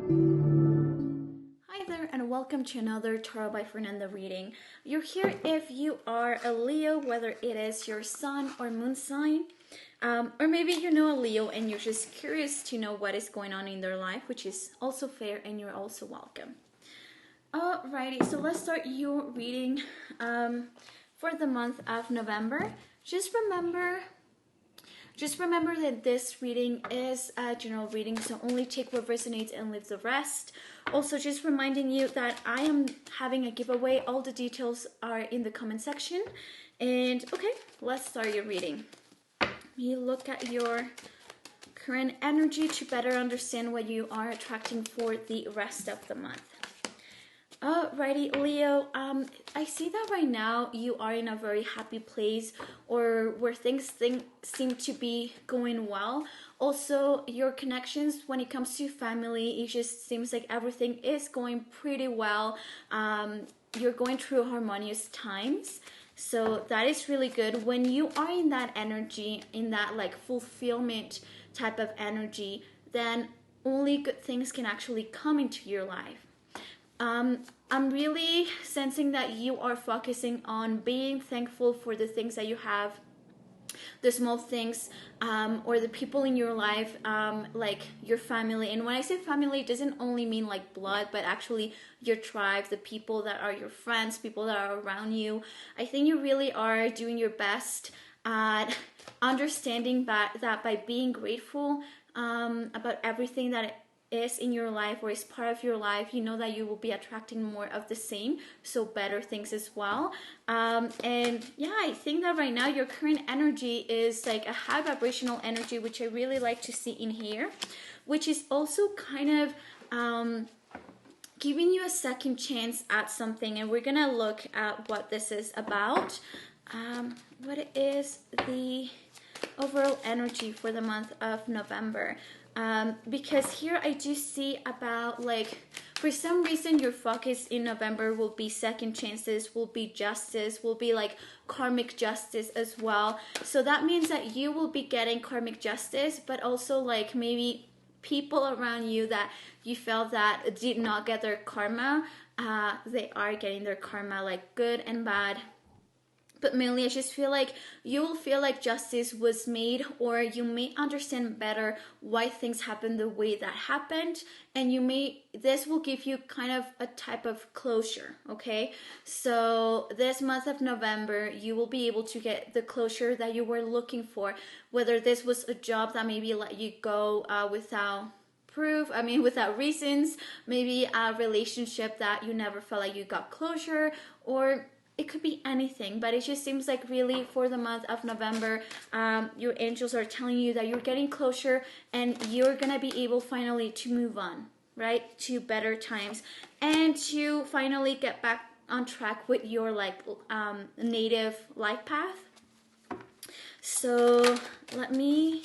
Hi there and welcome to another Tarot by Fernanda reading. You're here if you are a Leo, whether it is your sun or moon sign, or maybe you know a Leo and you're just curious to know what is going on in their life, which is also fair and you're also welcome. Alrighty, so let's start your reading for the month of November. Just remember that this reading is a general reading, so only take what resonates and leave the rest. Also, just reminding you that I am having a giveaway. All the details are in the comment section. And okay, let's start your reading. You look at your current energy to better understand what you are attracting for the rest of the month. Alrighty, Leo, I see that right now you are in a very happy place or where things seem to be going well. Also, your connections when it comes to family, it just seems like everything is going pretty well. You're going through harmonious times. So that is really good. When you are in that energy, in that like fulfillment type of energy, then only good things can actually come into your life. I'm really sensing that you are focusing on being thankful for the things that you have, the small things, or the people in your life, like your family. And when I say family, it doesn't only mean like blood, but actually your tribe, the people that are your friends, people that are around you. I think you really are doing your best at understanding that by being grateful about everything that is in your life or is part of your life, you know that you will be attracting more of the same, so better things as well. And yeah, I think that right now your current energy is like a high vibrational energy, which I really like to see in here, which is also kind of giving you a second chance at something. And we're gonna look at what this is about. What is the overall energy for the month of November? Because here I do see about like, for some reason your focus in November will be second chances, will be justice, will be like karmic justice as well. So that means that you will be getting karmic justice, but also like maybe people around you that you felt that did not get their karma, they are getting their karma, like good and bad. But mainly I just feel like you will feel like justice was made, or you may understand better why things happened the way that happened, and this will give you kind of a type of closure, okay? So this month of November, you will be able to get the closure that you were looking for, whether this was a job that maybe let you go without reasons, maybe a relationship that you never felt like you got closure, or it could be anything. But it just seems like really for the month of November, your angels are telling you that you're getting closure and you're gonna be able finally to move on, right, to better times, and to finally get back on track with your like native life path. So let me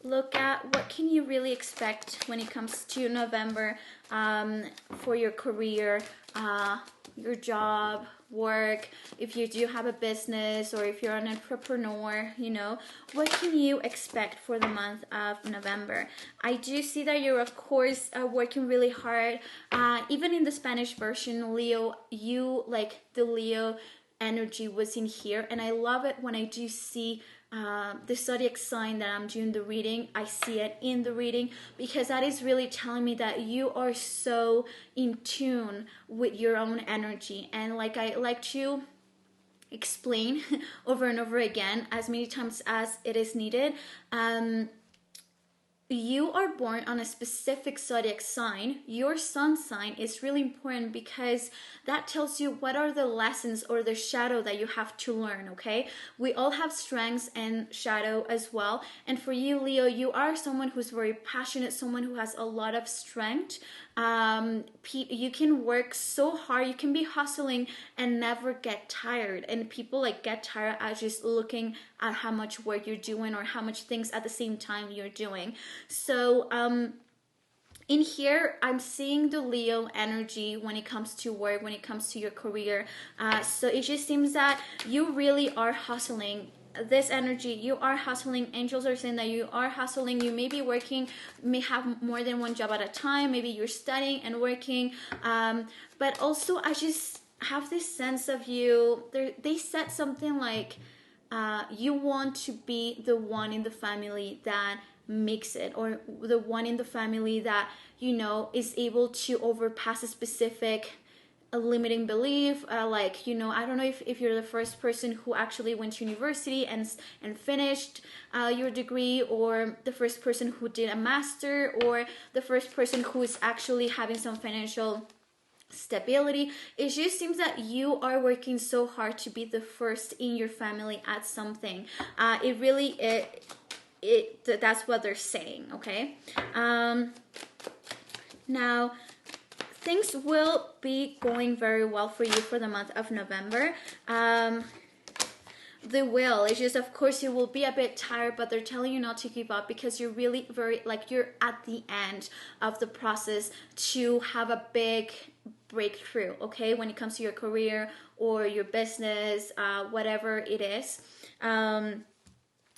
look at what can you really expect when it comes to November, for your career, your job, work, if you do have a business, or if you're an entrepreneur, you know, what can you expect for the month of November? I do see that you're of course working really hard. Even in the Spanish version, Leo, you like the Leo energy was in here, and I love it when I do see the zodiac sign that I'm doing the reading. I see it in the reading because that is really telling me that you are so in tune with your own energy. And like I like to explain over and over again, as many times as it is needed, you are born on a specific zodiac sign. Your sun sign is really important because that tells you what are the lessons or the shadow that you have to learn, okay? We all have strengths and shadow as well. And for you, Leo, you are someone who's very passionate, someone who has a lot of strength. You can work so hard, you can be hustling and never get tired. And people like get tired at just looking at how much work you're doing or how much things at the same time you're doing. So in here, I'm seeing the Leo energy when it comes to work, when it comes to your career. So it just seems that you really are hustling this energy, you are hustling. Angels are saying that you are hustling. You may be working, may have more than one job at a time. Maybe you're studying and working. But also, I just have this sense of you. They said something like, you want to be the one in the family that makes it, or the one in the family that, you know, is able to overpass a specific a limiting belief, like, you know, I don't know if you're the first person who actually went to university and finished your degree, or the first person who did a master, or the first person who is actually having some financial stability. It just seems that you are working so hard to be the first in your family at something. It really that's what they're saying. Okay. Now, things will be going very well for you for the month of November. They will. It's just, of course, you will be a bit tired, but they're telling you not to give up, because you're really you're at the end of the process to have a big breakthrough, okay, when it comes to your career or your business, whatever it is.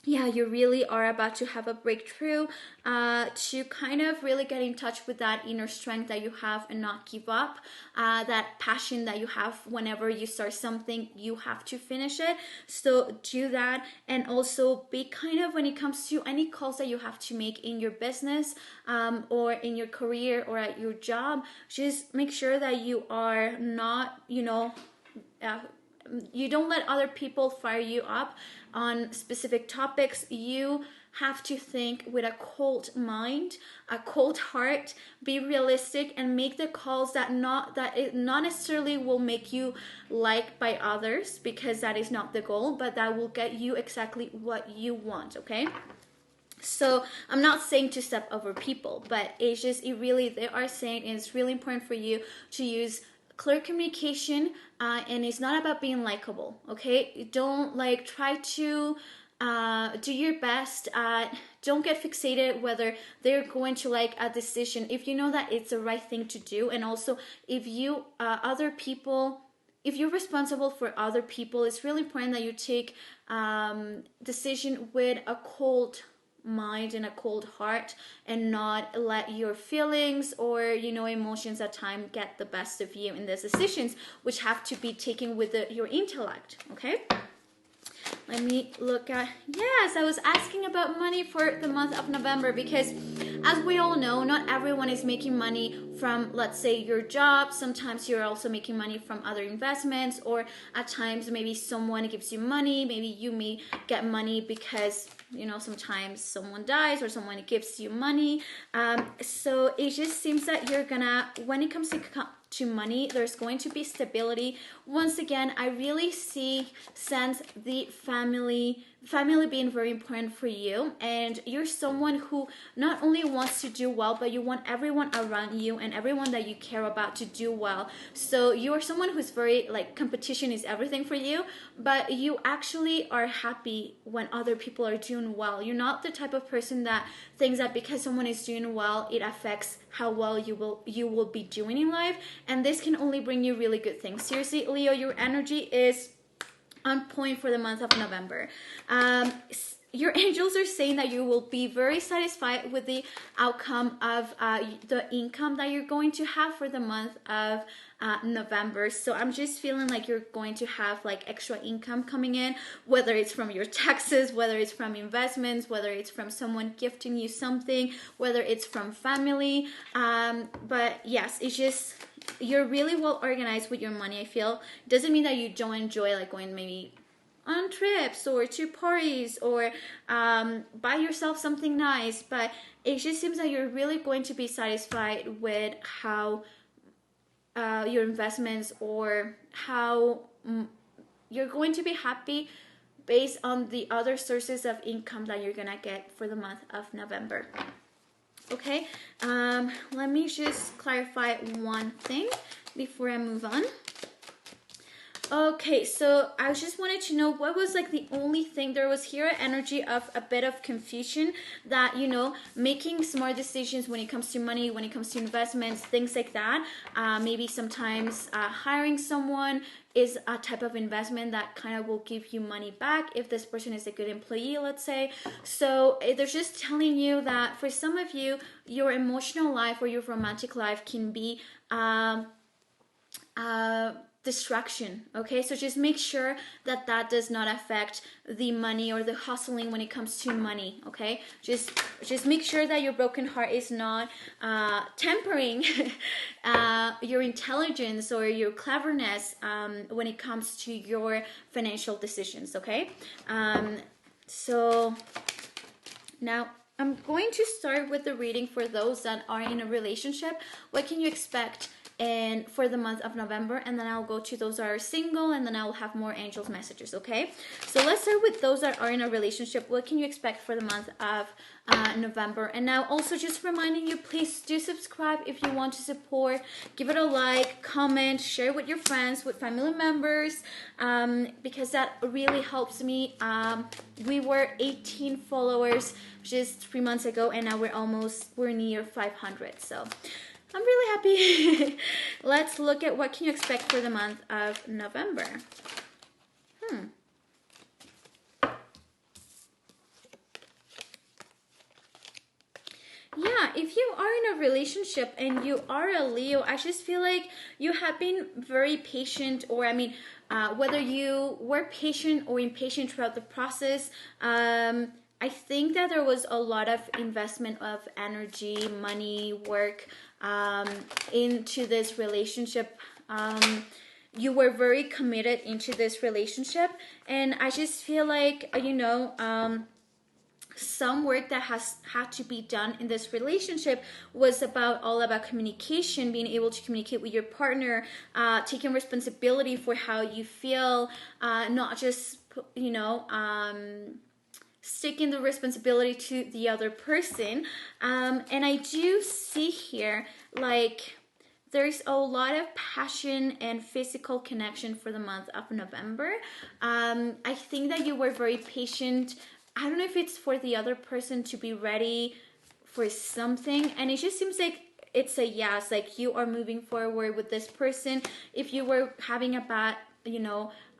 Yeah, you really are about to have a breakthrough, to kind of really get in touch with that inner strength that you have and not give up, that passion that you have. Whenever you start something, you have to finish it. So do that. And also be kind of, when it comes to any calls that you have to make in your business, or in your career or at your job, just make sure that you are not, you know, you don't let other people fire you up on specific topics. You have to think with a cold mind, a cold heart, be realistic, and make the calls that it not necessarily will make you liked by others, because that is not the goal, but that will get you exactly what you want, okay? So I'm not saying to step over people, but it's just, they are saying it's really important for you to use clear communication, and it's not about being likable, okay? Don't try to do your best. Don't get fixated whether they're going to like a decision, if you know that it's the right thing to do. And also, if you if you're responsible for other people, it's really important that you take decision with a cold mind and a cold heart, and not let your feelings or emotions at time get the best of you in these decisions, which have to be taken with your intellect. Okay, let me look at, yes, I was asking about money for the month of November, because as we all know, not everyone is making money from, let's say, your job. Sometimes you're also making money from other investments, or at times maybe someone gives you money. Maybe you may get money because sometimes someone dies or someone gives you money. So it just seems that you're gonna, when it comes to money, there's going to be stability. Once again, I really sense the family being very important for you, and you're someone who not only wants to do well, but you want everyone around you and everyone that you care about to do well. So you're someone who's very, competition is everything for you, but you actually are happy when other people are doing well. You're not the type of person that thinks that because someone is doing well, it affects how well you will be doing in life, and this can only bring you really good things. Seriously, Leo, your energy is on point for the month of November. Your angels are saying that you will be very satisfied with the outcome of the income that you're going to have for the month of November. So I'm just feeling like you're going to have extra income coming in, whether it's from your taxes, whether it's from investments, whether it's from someone gifting you something, whether it's from family. But yes, it's just, you're really well organized with your money, I feel. Doesn't mean that you don't enjoy going maybe on trips or to parties, or buy yourself something nice, but it just seems that you're really going to be satisfied with how your investments, or how you're going to be happy based on the other sources of income that you're gonna get for the month of November. Okay, let me just clarify one thing before I move on. Okay, so I just wanted to know what was like the only thing. There was here an energy of a bit of confusion that, making smart decisions when it comes to money, when it comes to investments, things like that. Maybe sometimes hiring someone is a type of investment that kind of will give you money back if this person is a good employee, let's say. So they're just telling you that for some of you, your emotional life or your romantic life can be distraction. Okay, so just make sure that that does not affect the money or the hustling when it comes to money. Okay, just make sure that your broken heart is not tempering your intelligence or your cleverness when it comes to your financial decisions. Okay, so now I'm going to start with the reading for those that are in a relationship. What can you expect and for the month of November? And then I'll go to those that are single, and then I'll have more angels messages. Okay, so let's start with those that are in a relationship. What can you expect for the month of November? And now also just reminding you, please do subscribe if you want to support. Give it a like, comment, share with your friends, with family members, because that really helps me. We were 18 followers just 3 months ago, and now we're near 500. So I'm really happy. Let's look at what can you expect for the month of November. Yeah, if you are in a relationship and you are a Leo, I just feel like you have been very patient, or whether you were patient or impatient throughout the process, I think that there was a lot of investment of energy, money, work into this relationship. You were very committed into this relationship, and I just feel like, some work that has had to be done in this relationship was all about communication, being able to communicate with your partner, taking responsibility for how you feel, not just sticking the responsibility to the other person. And I do see here, like, there's a lot of passion and physical connection for the month of November. I think that you were very patient. I don't know if it's for the other person to be ready for something, and it just seems like it's a yes, like you are moving forward with this person. If you were having a bad,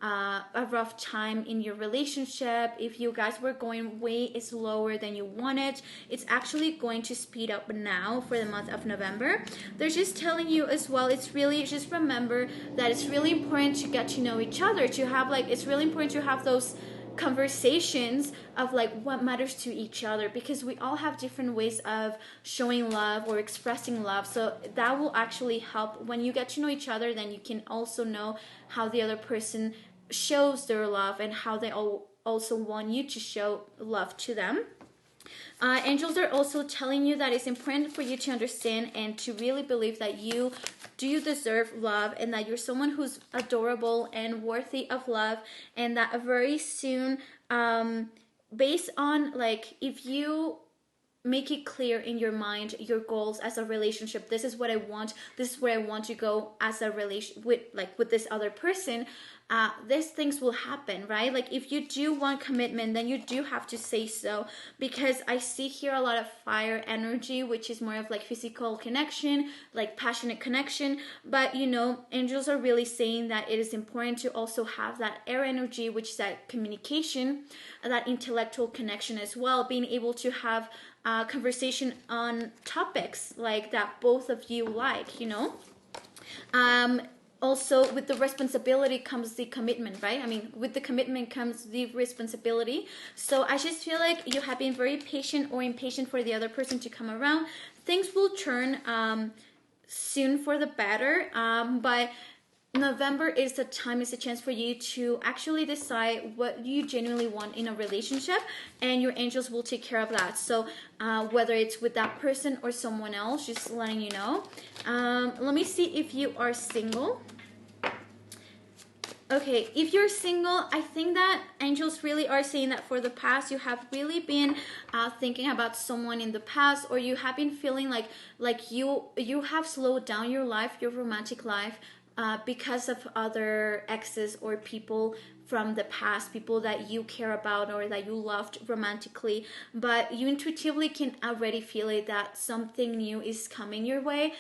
a rough time in your relationship, if you guys were going way slower than you wanted, it's actually going to speed up now for the month of November. They're just telling you as well, it's really, just remember that it's really important to get to know each other, to have it's really important to have those conversations of what matters to each other, because we all have different ways of showing love or expressing love. So that will actually help when you get to know each other. Then you can also know how the other person shows their love and how they also want you to show love to them. Angels are also telling you that it's important for you to understand and to really believe that you do deserve love, and that you're someone who's adorable and worthy of love, and that very soon, based on if you make it clear in your mind your goals as a relationship, this is what I want, this is where I want to go as a relation with this other person, these things will happen, right? If you do want commitment, then you do have to say so, because I see here a lot of fire energy, which is more of physical connection, passionate connection. But angels are really saying that it is important to also have that air energy, which is that communication, that intellectual connection as well, being able to have conversation on topics that both of you also, with the responsibility comes the commitment, right? With the commitment comes the responsibility. So I just feel like you have been very patient or impatient for the other person to come around. Things will turn soon for the better, but November is a chance for you to actually decide what you genuinely want in a relationship, and your angels will take care of that. So whether it's with that person or someone else, just letting you know. Let me see if you are single. Okay, if you're single, I think that angels really are saying that for the past, you have really been thinking about someone in the past, or you have been feeling like you have slowed down your life, your romantic life, because of other exes or people from the past, people that you care about or that you loved romantically, but you intuitively can already feel it that something new is coming your way.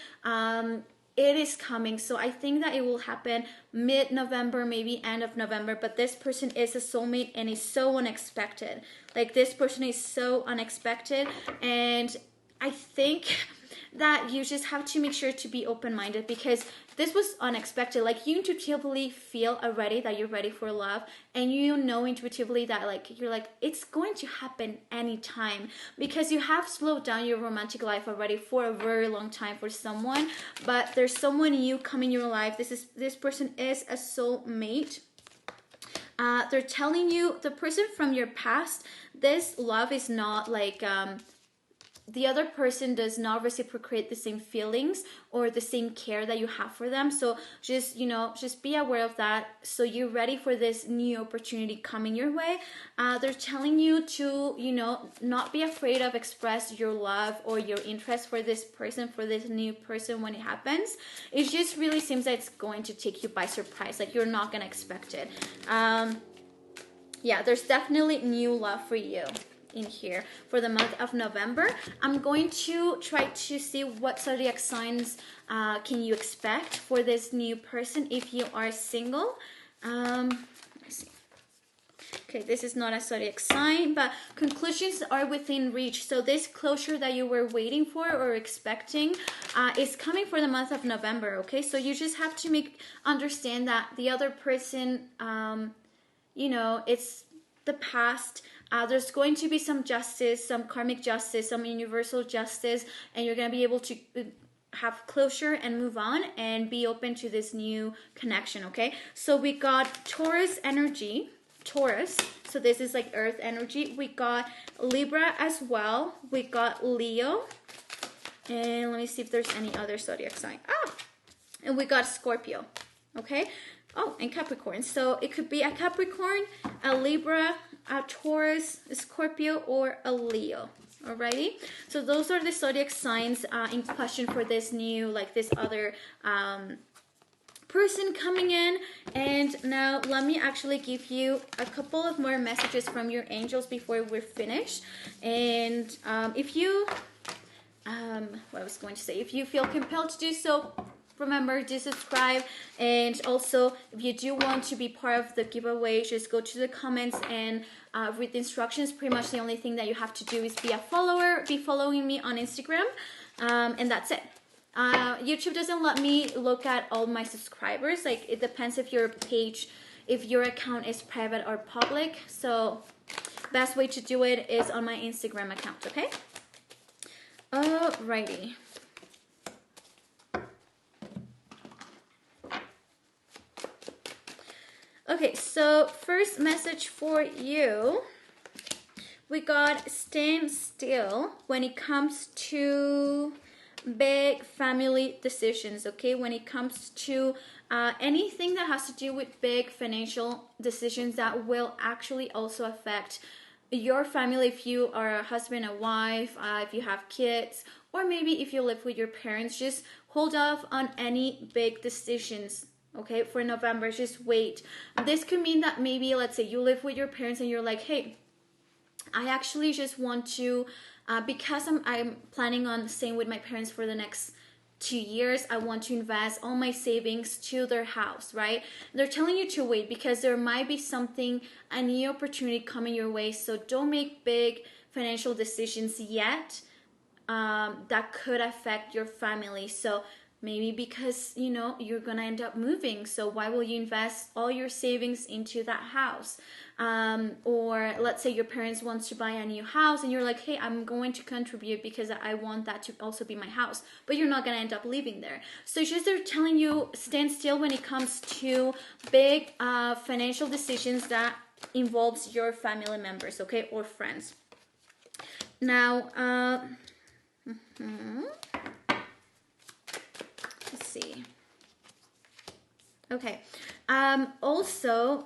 It is coming. So I think that it will happen mid-November, maybe end of November. But this person is a soulmate and is so unexpected. Like, this person is so unexpected. And I think that you just have to make sure to be open-minded, because this was unexpected. Like, you intuitively feel already that you're ready for love, and you know intuitively that, like, you're like, it's going to happen anytime, because you have slowed down your romantic life already for a very long time for someone. But there's someone new coming in your life. This person is a soulmate. They're telling you, the person from your past, this love is not like the other person does not reciprocate the same feelings or the same care that you have for them. So just, just be aware of that. So you're ready for this new opportunity coming your way. They're telling you to, not be afraid of express your love or your interest for this person, for this new person when it happens. It just really seems that it's going to take you by surprise. Like, you're not going to expect it. Yeah, there's definitely new love for you in here for the month of November. I'm going to try to see what zodiac signs can you expect for this new person if you are single. Let's see. Okay, this is not a zodiac sign, but conclusions are within reach. So this closure that you were waiting for or expecting is coming for the month of November. Okay, so you just have to understand that the other person, it's the past. There's going to be some justice, some karmic justice, some universal justice, and you're going to be able to have closure and move on and be open to this new connection, okay? So we got Taurus energy, Taurus. So this is like earth energy. We got Libra as well. We got Leo. And let me see if there's any other zodiac sign. And we got Scorpio, okay? Oh, and Capricorn. So it could be a Capricorn, a Libra, a Taurus, a Scorpio, or a Leo. Alrighty. So those are the zodiac signs in question for this new, like this other person coming in. And now let me actually give you a couple of more messages from your angels before we're finished. And if you, what I was going to say, if you feel compelled to do so, remember to subscribe. And also, if you do want to be part of the giveaway, just go to the comments and read the instructions. Pretty much the only thing that you have to do is be a follower, be following me on Instagram, and that's it. YouTube doesn't let me look at all my subscribers. Like, it depends if your page, if your account is private or public. So best way to do it is on my Instagram account, okay? Alrighty. Okay, so first message for you, we got stand still when it comes to big family decisions, okay? When it comes to anything that has to do with big financial decisions that will actually also affect your family, if you are a husband, a wife, if you have kids, or maybe if you live with your parents, just hold off on any big decisions. Okay, for November, just wait. This could mean that maybe, let's say you live with your parents and you're like, hey, I actually just want to, because I'm planning on staying with my parents for the next 2 years, I want to invest all my savings to their house, right? They're telling you to wait because there might be something, a new opportunity coming your way. So don't make big financial decisions yet that could affect your family. So maybe because, you're going to end up moving. So why will you invest all your savings into that house? Or let's say your parents want to buy a new house and you're like, hey, I'm going to contribute because I want that to also be my house. But you're not going to end up living there. So it's just they're telling you stand still when it comes to big financial decisions that involves your family members, okay, or friends. Now, let's see. Okay. Also,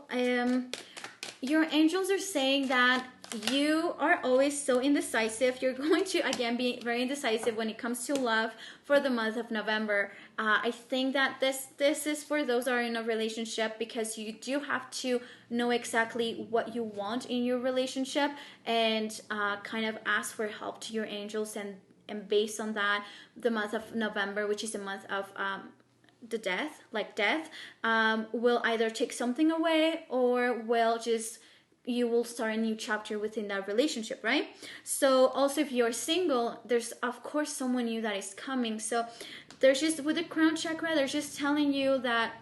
your angels are saying that you are always so indecisive. You're going to, again, be very indecisive when it comes to love for the month of November. I think that this is for those that are in a relationship, because you do have to know exactly what you want in your relationship, and kind of ask for help to your angels, and based on that, the month of November, which is a month of the death, like death, will either take something away, or will just, you will start a new chapter within that relationship, right? So also, if you're single, there's of course someone new that is coming. So there's just, with the crown chakra, they're just telling you that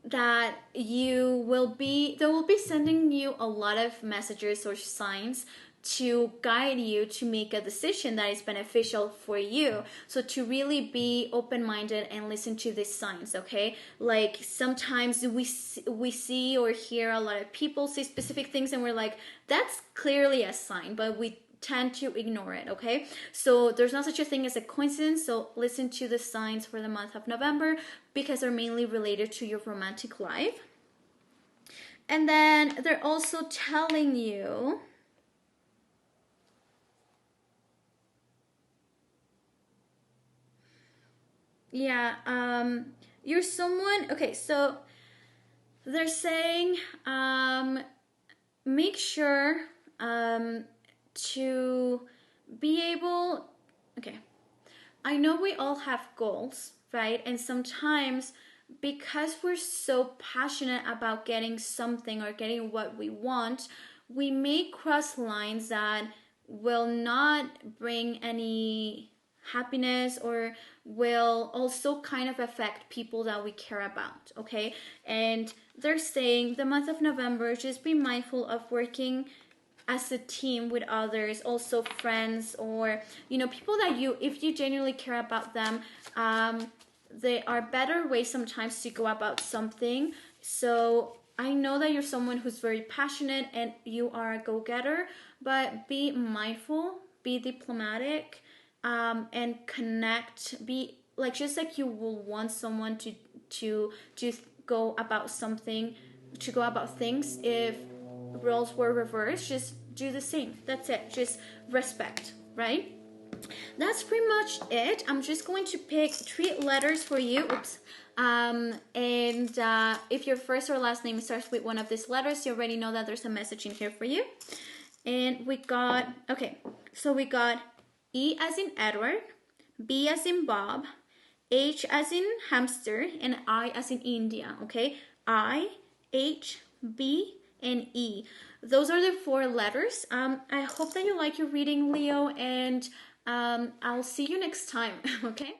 that they will be sending you a lot of messages or signs to guide you to make a decision that is beneficial for you. So to really be open-minded and listen to these signs, okay? Like sometimes we see or hear a lot of people say specific things, and we're like, that's clearly a sign, but we tend to ignore it, okay? So there's not such a thing as a coincidence. So listen to the signs for the month of November, because they're mainly related to your romantic life. And then they're also telling you, you're someone, okay, so they're saying, make sure to be able, okay, I know we all have goals, right? And sometimes, because we're so passionate about getting something or getting what we want, we may cross lines that will not bring any happiness, or will also kind of affect people that we care about, okay? And they're saying the month of November, just be mindful of working as a team with others, also friends, or people that if you genuinely care about them, there are better ways sometimes to go about something. So I know that you're someone who's very passionate and you are a go-getter, but be mindful, be diplomatic, and connect. Be like, just like you will want someone to go about something, to go about things. If roles were reversed, just do the same. That's it. Just respect, right? That's pretty much it. I'm just going to pick 3 letters for you. Oops. And if your first or last name starts with one of these letters, you already know that there's a message in here for you. And we got, okay, so we got E as in Edward, B as in Bob, H as in hamster, and I as in India, okay? I, H, B, and E. Those are the 4 letters. I hope that you like your reading, Leo, and I'll see you next time, okay?